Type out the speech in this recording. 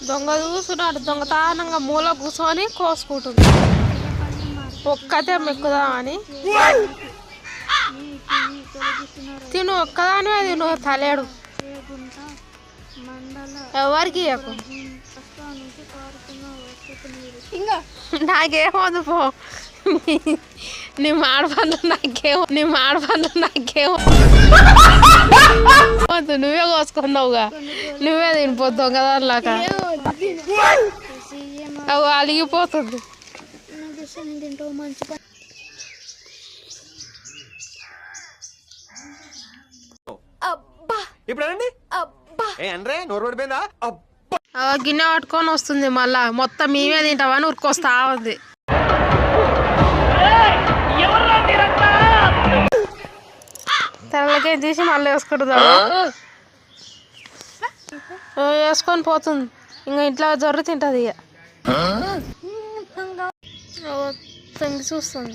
దొంగ చూస్తున్నాడు దొంగతనంగా మూల కూర్చొని కోసుకుంటుంది. ఒక్కతే మెక్కుదామని తిను ఒక్కదాని తిను తలేడు ఎవరికి నాకేమోదు పో నీ మాడపండ్లు నాకేమో నువ్వే కోసుకున్నావుగా నువ్వే తినిపోతావు కదా అలాగా అవి అలిగిపోతుంది. గిన్నె పట్టుకొని వస్తుంది మళ్ళా మొత్తం మేమే తింటామని ఉరికొస్తా ఉంది. తెల్లకే తీసి మళ్ళీ వేసుకుంటుందా వేసుకొని పోతుంది. ఇంకా ఇంట్లో జొర్రు తింటది ఇక తొంగి చూస్తుంది.